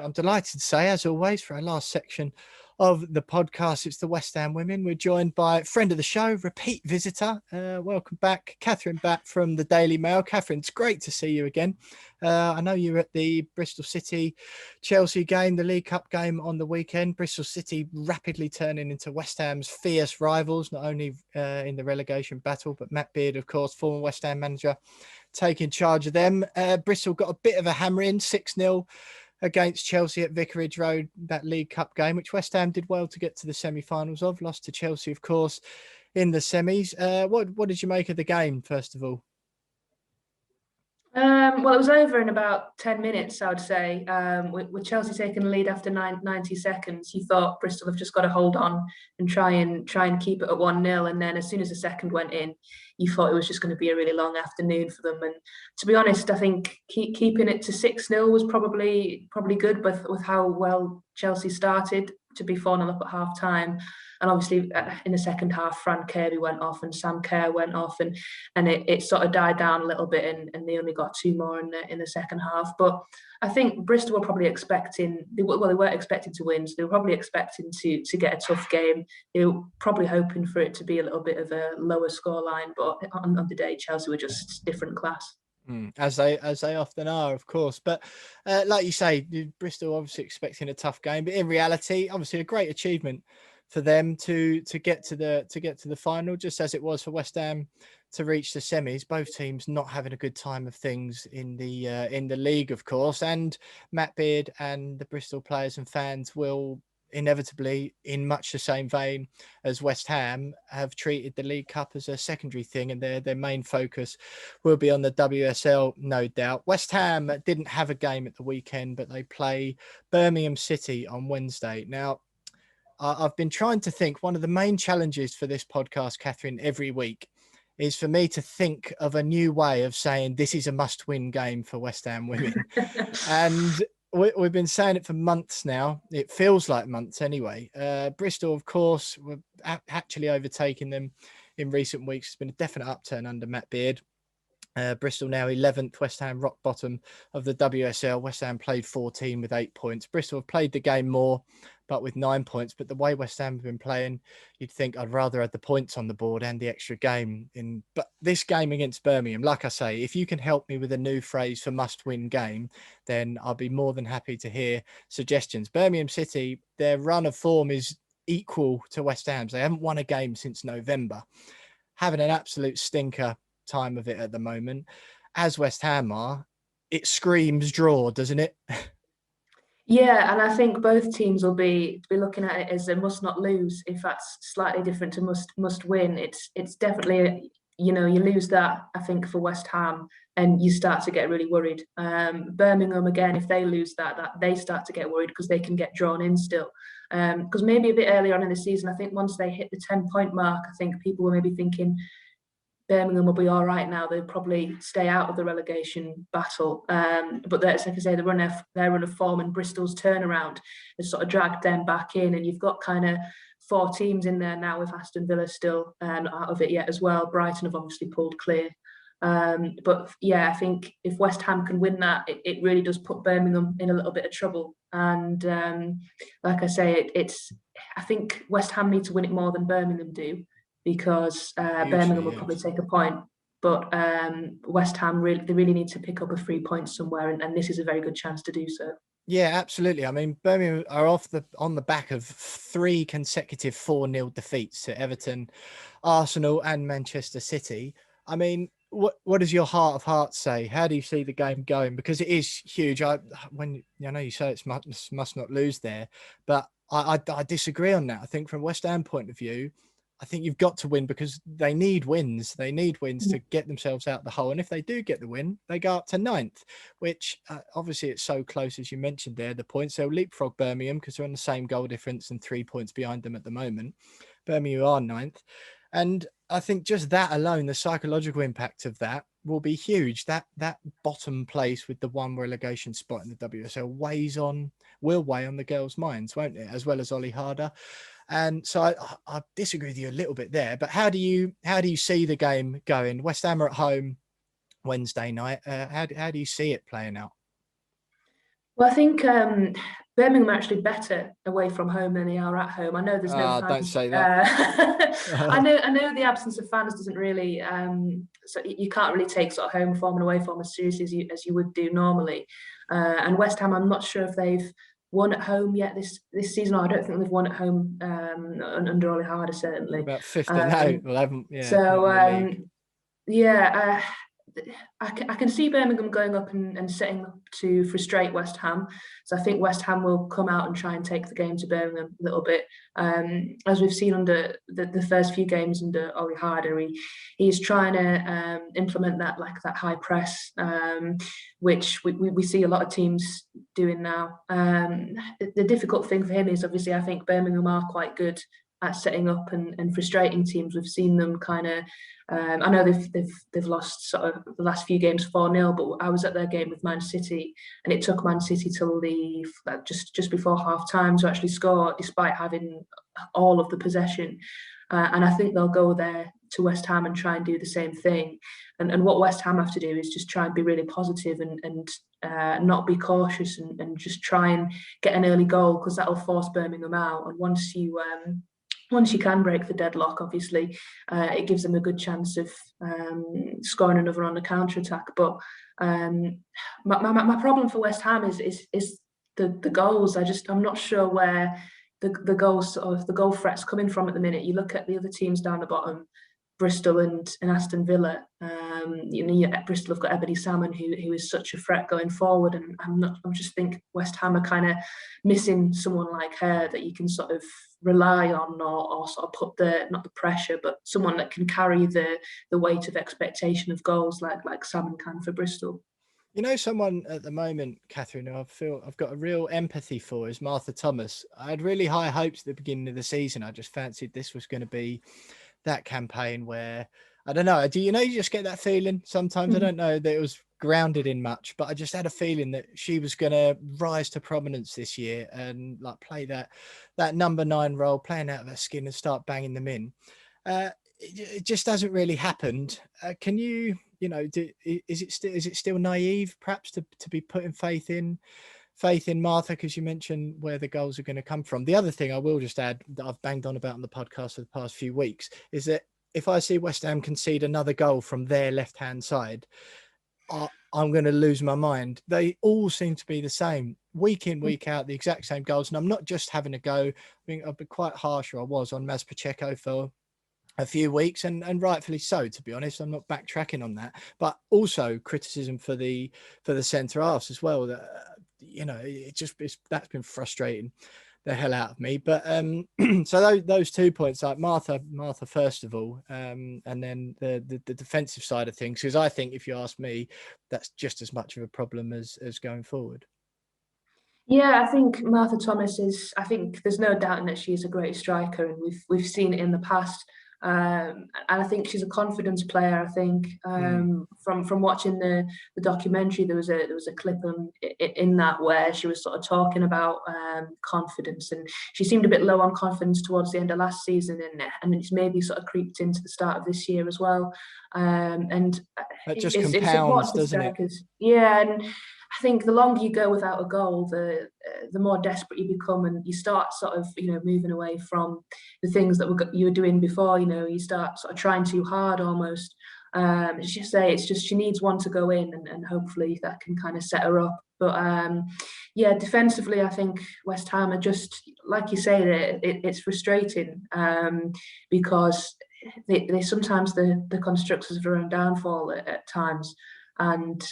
I'm delighted to say, as always, for our last section of the podcast, it's the West Ham women. We're joined by a friend of the show, repeat visitor. Welcome back, Kathryn Batte from the Daily Mail. Kathryn, it's great to see you again. I know you were at the Bristol City Chelsea game, the League Cup game on the weekend. Bristol City rapidly turning into West Ham's fierce rivals, not only in the relegation battle, but Matt Beard, of course, former West Ham manager, taking charge of them. Bristol got a bit of a hammer in, 6-0 against Chelsea at Vicarage Road, that League Cup game, which West Ham did well to get to the semi-finals of. Lost to Chelsea, of course, in the semis. What did you make of the game, first of all? Well, it was over in about 10 minutes, I would say. With Chelsea taking the lead after 90 seconds, you thought Bristol have just got to hold on and try and keep it at 1-0. And then as soon as the second went in, you thought it was just going to be a really long afternoon for them. And to be honest, I think keeping it to 6-0 was probably good, but with how well Chelsea started, to be 4-0 up at half time. And obviously in the second half, Fran Kirby went off and Sam Kerr went off, and it sort of died down a little bit, and they only got 2 more in the second half. But I think Bristol were probably expecting, they weren't expecting to win, so they were probably expecting to get a tough game. They were probably hoping for it to be a little bit of a lower scoreline, but on the day, Chelsea were just different class. As they often are, of course. But like you say, Bristol obviously expecting a tough game, but in reality, obviously a great achievement for them to get to the final, just as it was for West Ham to reach the semis. Both teams not having a good time of things in the league, of course, and Matt Beard and the Bristol players and fans will inevitably, in much the same vein as West Ham, have treated the League Cup as a secondary thing, and their main focus will be on the WSL, no doubt. West Ham didn't have a game at the weekend, but they play Birmingham City on Wednesday. Now, I've been trying to think, one of the main challenges for this podcast, Kathryn, every week is for me to think of a new way of saying this is a must-win game for West Ham women. And we've been saying it for months now. It feels like months anyway. Bristol, of course, were actually overtaking them in recent weeks. It's been a definite upturn under Matt Beard. Bristol now 11th, West Ham rock bottom of the WSL. West Ham played 14 with 8 points. Bristol have played the game more, but with 9 points. But the way West Ham have been playing, you'd think I'd rather have the points on the board and the extra game in. But this game against Birmingham, like I say, if you can help me with a new phrase for must-win game, then I'll be more than happy to hear suggestions. Birmingham City, their run of form is equal to West Ham's. They haven't won a game since November, having an absolute stinker time of it at the moment, as West Ham are. It screams draw, doesn't it? Yeah, and I think both teams will be looking at it as a must not lose. If that's slightly different to must win, it's definitely you lose that, I think, for West Ham, and you start to get really worried. Birmingham again, if they lose that they start to get worried because they can get drawn in still. Because maybe a bit earlier on in the season, I think once they hit the 10-point mark, I think people were maybe thinking Birmingham will be all right now. They'll probably stay out of the relegation battle. But that's, like I say, their run of form and Bristol's turnaround has sort of dragged them back in. And you've got kind of 4 teams in there now, with Aston Villa still out of it yet as well. Brighton have obviously pulled clear. But yeah, I think if West Ham can win that, it really does put Birmingham in a little bit of trouble. And like I say, I think West Ham need to win it more than Birmingham do, because Birmingham will probably take a point, but West Ham really need to pick up a 3 points somewhere, and this is a very good chance to do so. Yeah, absolutely. I mean, Birmingham are on the back of 3 consecutive 4-0 defeats to Everton, Arsenal, and Manchester City. I mean, what does your heart of hearts say? How do you see the game going? Because it is huge. I know you say it's must not lose there, but I disagree on that. I think from West Ham point of view, I think you've got to win, because they need wins. They need wins to get themselves out the hole. And if they do get the win, they go up to 9th, which obviously it's so close, as you mentioned there, the points. They'll leapfrog Birmingham because they're on the same goal difference and 3 points behind them at the moment. Birmingham are 9th. And I think just that alone, the psychological impact of that will be huge. That bottom place with the 1 relegation spot in the WSL will weigh on the girls' minds, won't it? As well as Oli Harder. And so I disagree with you a little bit there. But how do you see the game going? West Ham are at home Wednesday night. How do you see it playing out? Well, I think Birmingham are actually better away from home than they are at home. I know there's no Don't fans. say that. I know the absence of fans doesn't really, so you can't really take sort of home form and away form as seriously as you would do normally. And West Ham, I'm not sure if they've won at home yet this season. Or I don't think they've won at home under Oli Harder, certainly. About 50. No, Um, well, I haven't. Yeah, not so in the league. yeah, I can see Birmingham going up and setting up to frustrate West Ham. So I think West Ham will come out and try and take the game to Birmingham a little bit. As we've seen under the first few games under Oli Harder, he's trying to implement that high press, which we see a lot of teams doing now. The difficult thing for him is obviously I think Birmingham are quite good at setting up and frustrating teams. We've seen them kind of. I know they've lost sort of the last few games 4-0, but I was at their game with Man City, and it took Man City till just before half time to actually score, despite having all of the possession. And I think they'll go there to West Ham and try and do the same thing. And what West Ham have to do is just try and be really positive and not be cautious and just try and get an early goal, because that'll force Birmingham out. And once you can break the deadlock, obviously, it gives them a good chance of scoring another on the counter attack. But my problem for West Ham is the goals. I'm not sure where the goals of the goal threats coming from at the minute. You look at the other teams down the bottom, Bristol and Aston Villa. Bristol have got Ebony Salmon, who is such a threat going forward, and I just think West Ham are kind of missing someone like her that you can sort of rely on, or sort of put not the pressure, but someone that can carry the weight of expectation of goals like Salmon can for Bristol. Someone at the moment, Kathryn, who I feel I've got a real empathy for is Martha Thomas. I had really high hopes at the beginning of the season. I just fancied this was going to be that campaign where, I don't know, you just get that feeling sometimes. I don't know that it was grounded in much, but I just had a feeling that she was going to rise to prominence this year and like play that number 9 role, playing out of her skin and start banging them in. It just hasn't really happened. Can you, is it still naive perhaps to be putting faith in Martha, because you mentioned where the goals are going to come from? The other thing I will just add that I've banged on about on the podcast for the past few weeks is that if I see West Ham concede another goal from their left-hand side, I'm going to lose my mind. They all seem to be the same week in, week out, the exact same goals. And I'm not just having a go. I think I've been quite harsh, or I was, on Maz Pacheco for a few weeks, and rightfully so, to be honest. I'm not backtracking on that, but also criticism for the centre halves as well. That that's been frustrating the hell out of me. But so those 2 points, like Martha first of all, and then the defensive side of things, because I think, if you ask me, that's just as much of a problem as going forward. Yeah, I think Martha Thomas is. I think there's no doubting that she's a great striker, and we've seen it in the past. And I think she's a confidence player. I think from watching the documentary, there was a clip in that where she was sort of talking about confidence, and she seemed a bit low on confidence towards the end of last season, and it's maybe sort of creeped into the start of this year as well. And that just it's compounds, important for doesn't it? strikers. Yeah, and I think the longer you go without a goal, the more desperate you become, and you start sort of moving away from the things that you were doing before. You start sort of trying too hard almost. It's just she needs one to go in, and hopefully that can kind of set her up. But yeah, defensively, I think West Ham are just, like you say, it's frustrating because they sometimes the constructors of their own downfall at times, and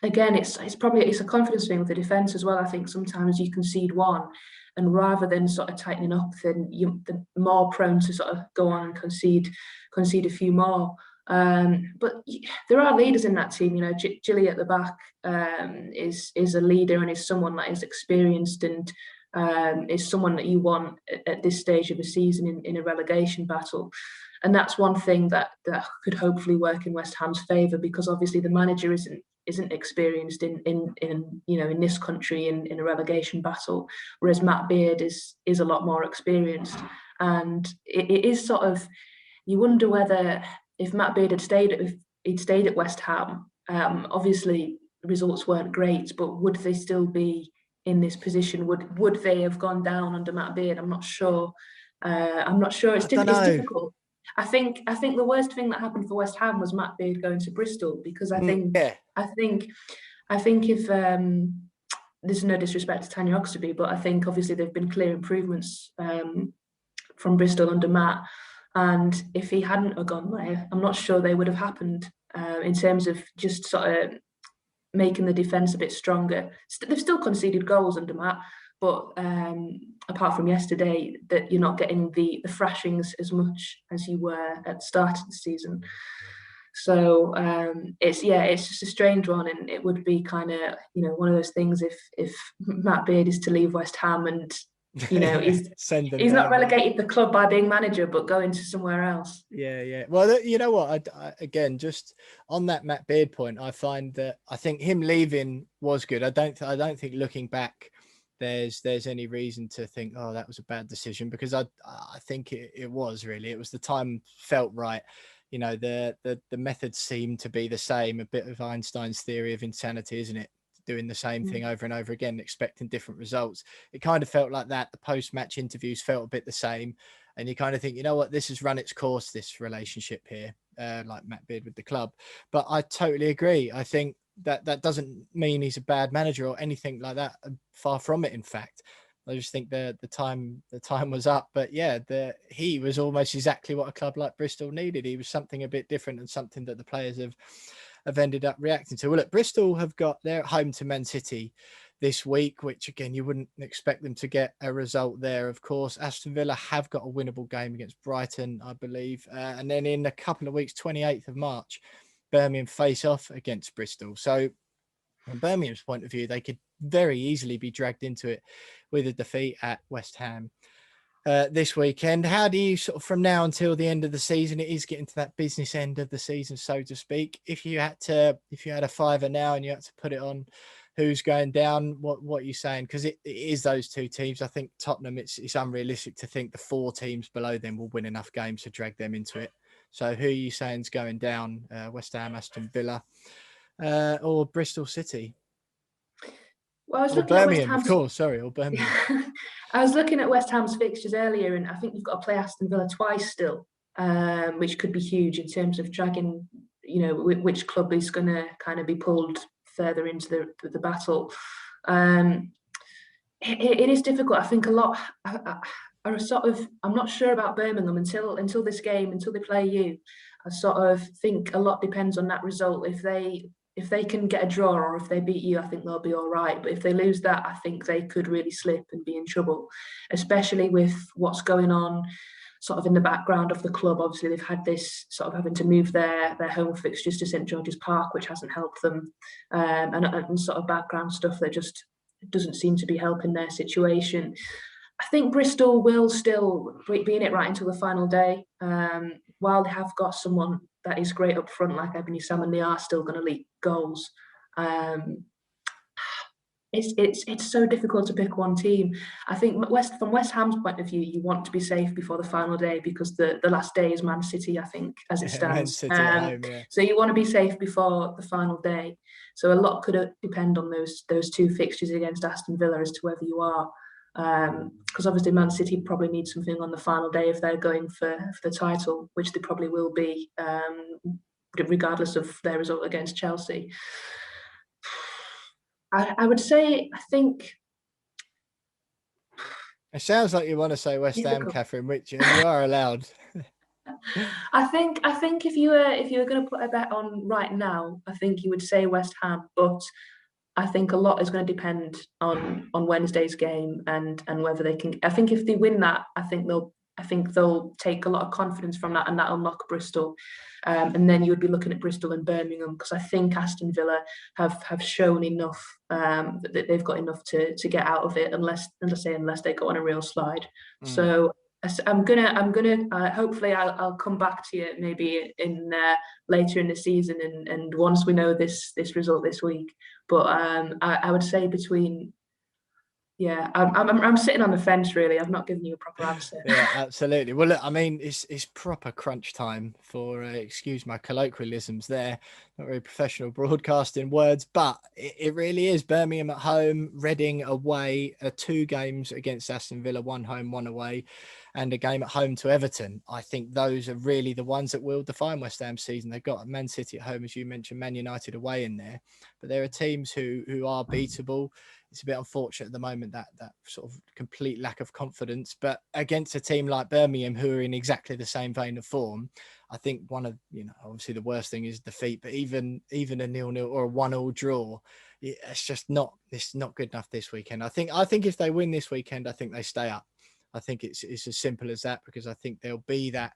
again, it's a confidence thing with the defence as well. I think sometimes you concede one, and rather than sort of tightening up, then you're more prone to sort of go on and concede a few more. But there are leaders in that team. Gilly at the back is a leader, and is someone that is experienced, and is someone that you want at this stage of the season in a relegation battle. And that's one thing that could hopefully work in West Ham's favour, because obviously the manager isn't experienced in this country in a relegation battle, whereas Matt Beard is a lot more experienced. And it is sort of, you wonder whether if Matt Beard had stayed at West Ham, obviously results weren't great, but would they still be in this position? Would they have gone down under Matt Beard? I'm not sure. It's difficult. I think the worst thing that happened for West Ham was Matt Beard going to Bristol, because I think if there's no disrespect to Tanya Oxtoby, but I think obviously there've been clear improvements from Bristol under Matt, and if he hadn't have gone there, I'm not sure they would have happened in terms of just sort of making the defence a bit stronger. They've still conceded goals under Matt, but apart from yesterday, that you're not getting the thrashings as much as you were at the start of the season. So it's just a strange one, and it would be kind of one of those things if Matt Beard is to leave West Ham and he's not relegated the club by being manager, but going to somewhere else. Yeah. Well, you know what? I again, just on that Matt Beard point, I find that I think him leaving was good. I don't think looking back, there's any reason to think, oh, that was a bad decision, because I think it was the time felt right. The methods seem to be the same, a bit of Einstein's theory of insanity, isn't it? Doing the same thing over and over again, expecting different results. It kind of felt like that. The post-match interviews felt a bit the same. And you kind of think, you know what, this has run its course, this relationship here, like Matt Beard with the club. But I totally agree. I think that doesn't mean he's a bad manager or anything like that. Far from it, in fact. I just think the time was up. But yeah, he was almost exactly what a club like Bristol needed. He was something a bit different, and something that the players have ended up reacting to. Well, look, Bristol they're at home to Man City this week, which again, you wouldn't expect them to get a result there, of course. Aston Villa have got a winnable game against Brighton, I believe. And then in a couple of weeks, 28th of March, Birmingham face off against Bristol. So from Birmingham's point of view, they could very easily be dragged into it with a defeat at West Ham this weekend. How do you sort of, from now until the end of the season, it is getting to that business end of the season, so to speak. If you had a fiver now and you had to put it on who's going down, what are you saying? Because it is those two teams. I think Tottenham, it's unrealistic to think the 4 teams below them will win enough games to drag them into it. So who are you saying is going down? West Ham, Aston Villa, or Bristol City? Well, I was looking Birmingham, at West Ham's, of course. Sorry, or Birmingham. I was looking at West Ham's fixtures earlier, and I think you've got to play Aston Villa twice still, which could be huge in terms of dragging, which club is going to kind of be pulled further into the battle. It is difficult. I think a lot are sort of. I'm not sure about Birmingham until this game, until they play you. I sort of think a lot depends on that result. If they can get a draw, or if they beat you, I think they'll be all right. But if they lose that, I think they could really slip and be in trouble, especially with what's going on sort of in the background of the club. Obviously, they've had this sort of having to move their home fixtures to St George's Park, which hasn't helped them, and sort of background stuff that just doesn't seem to be helping their situation. I think Bristol will still be in it right until the final day. While they have got someone that is great up front like Ebony Salmon, they are still going to leak goals. It's so difficult to pick one team. I think from West Ham's point of view, you want to be safe before the final day, because the last day is Man City, I think, as it stands. Man City at home, yeah. So you want to be safe before the final day. So a lot could depend on those 2 fixtures against Aston Villa as to whether you are. Because obviously Man City probably need something on the final day if they're going for the title, which they probably will be, regardless of their result against Chelsea. I would say, I think... It sounds like you want to say West Ham, Kathryn, which you are allowed. I think if you were going to put a bet on right now, I think you would say West Ham, but I think a lot is going to depend on Wednesday's game and whether they can. I think if they win that, I think they'll take a lot of confidence from that, and that'll knock Bristol. And then you would be looking at Bristol and Birmingham, because I think Aston Villa have shown enough that they've got enough to get out of it, unless they go on a real slide. So I'm gonna hopefully I'll come back to you maybe in later in the season, and once we know this result this week. But I would say between Yeah, I'm sitting on the fence really. I've not given you a proper answer. Yeah, absolutely. Well, look, I mean, it's proper crunch time for excuse my colloquialisms there, not very professional broadcasting words, but it really is. Birmingham at home, Reading away, 2 games against Aston Villa, 1 home, 1 away, and a game at home to Everton. I think those are really the ones that will define West Ham's season. They've got Man City at home, as you mentioned, Man United away in there, but there are teams who are beatable. It's a bit unfortunate at the moment, that sort of complete lack of confidence. But against a team like Birmingham, who are in exactly the same vein of form, I think one of, obviously the worst thing is defeat, but even a 0-0 or a 1-1 draw, it's not good enough this weekend. I think if they win this weekend, I think they stay up. I think it's as simple as that, because I think there'll be that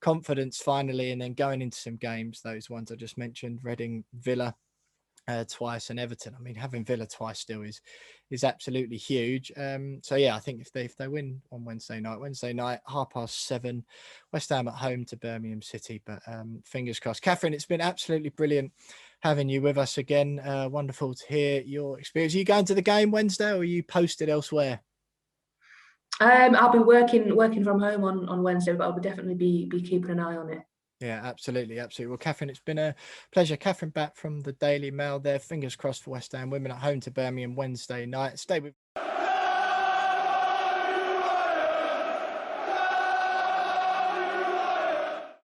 confidence finally, and then going into some games, those ones I just mentioned, Reading, Villa, twice, and Everton. I mean, having Villa twice still is absolutely huge. So yeah, I think if they win on Wednesday night, 7:30, West Ham at home to Birmingham City. But fingers crossed. Kathryn, it's been absolutely brilliant having you with us again. Wonderful to hear your experience. Are you going to the game Wednesday, or are you posted elsewhere? I'll be working from home on Wednesday, but I'll definitely be keeping an eye on it. Yeah, absolutely. Well, Kathryn, it's been a pleasure. Kathryn Batte from the Daily Mail there. Fingers crossed for West Ham women at home to Birmingham Wednesday night. Stay with